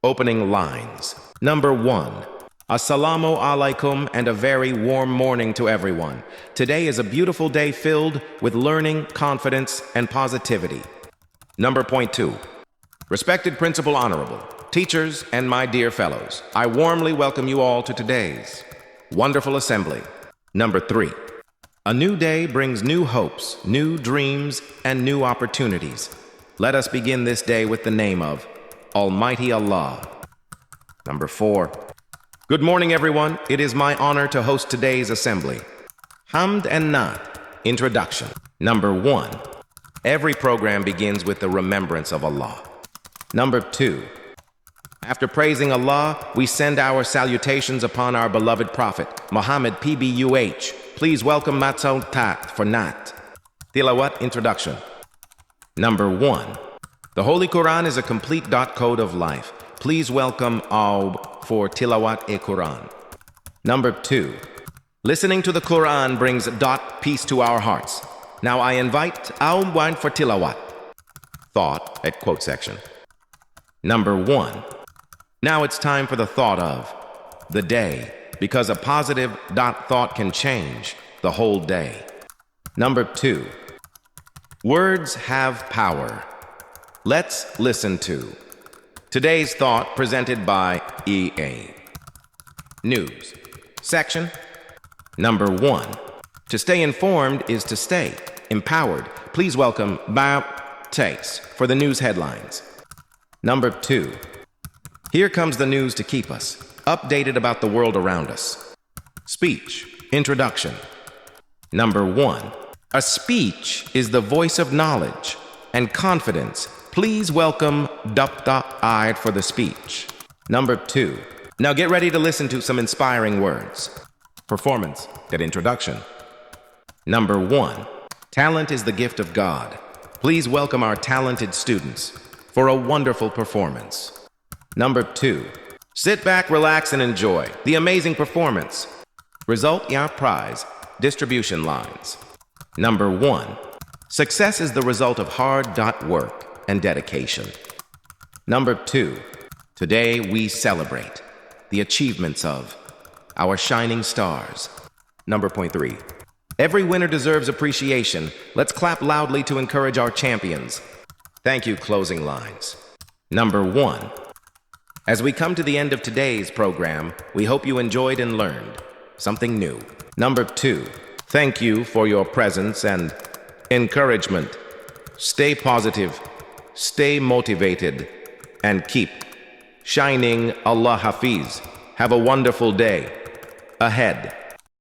Opening lines. Number 1. Assalamu alaikum and a very warm morning to everyone. Today is a beautiful day filled with learning, confidence, and positivity. Number point 2. Respected Principal Honorable, teachers, and my dear fellows, I warmly welcome you all to today's wonderful assembly. Number 3. A new day brings new hopes, new dreams, and new opportunities. Let us begin this day with the name of Almighty Allah. Number 4. Good morning, everyone. It is my honor to host today's assembly. Hamd and Naat. Introduction. Number 1. Every program begins with the remembrance of Allah. Number 2. After praising Allah, we send our salutations upon our beloved Prophet, Muhammad PBUH. Please welcome Matsoul Tat for Naat. Tilawat Introduction. Number 1. The Holy Quran is a complete code of life. Please welcome Aub for Tilawat-e-Quran. Number 2. Listening to the Quran brings peace to our hearts. Now I invite Aub for Tilawat. Thought at quote section. Number 1. Now it's time for the thought of the day, because a positive thought can change the whole day. Number 2. Words have power. Let's listen to today's thought presented by EA. News. Section. Number 1. To stay informed is to stay empowered. Please welcome Bob Tace for the news headlines. Number 2. Here comes the news to keep us updated about the world around us. Speech. Introduction. Number 1. A speech is the voice of knowledge and confidence. Please welcome Dr. Ide for the speech. Number 2. Now get ready to listen to some inspiring words. Performance. That introduction. Number 1. Talent is the gift of God. Please welcome our talented students for a wonderful performance. Number 2. Sit back, relax, and enjoy the amazing performance. Result your prize. Distribution lines. Number 1. Success is the result of hard work and dedication. Number 2. Today we celebrate the achievements of our shining stars. Number point 3. Every winner deserves appreciation. Let's clap loudly to encourage our champions. Thank you. Closing lines. Number 1. As we come to the end of today's program, we hope you enjoyed and learned something new. Number 2. Thank you for your presence and encouragement. Stay positive, stay motivated, and keep shining. Allah Hafiz. Have a wonderful day ahead.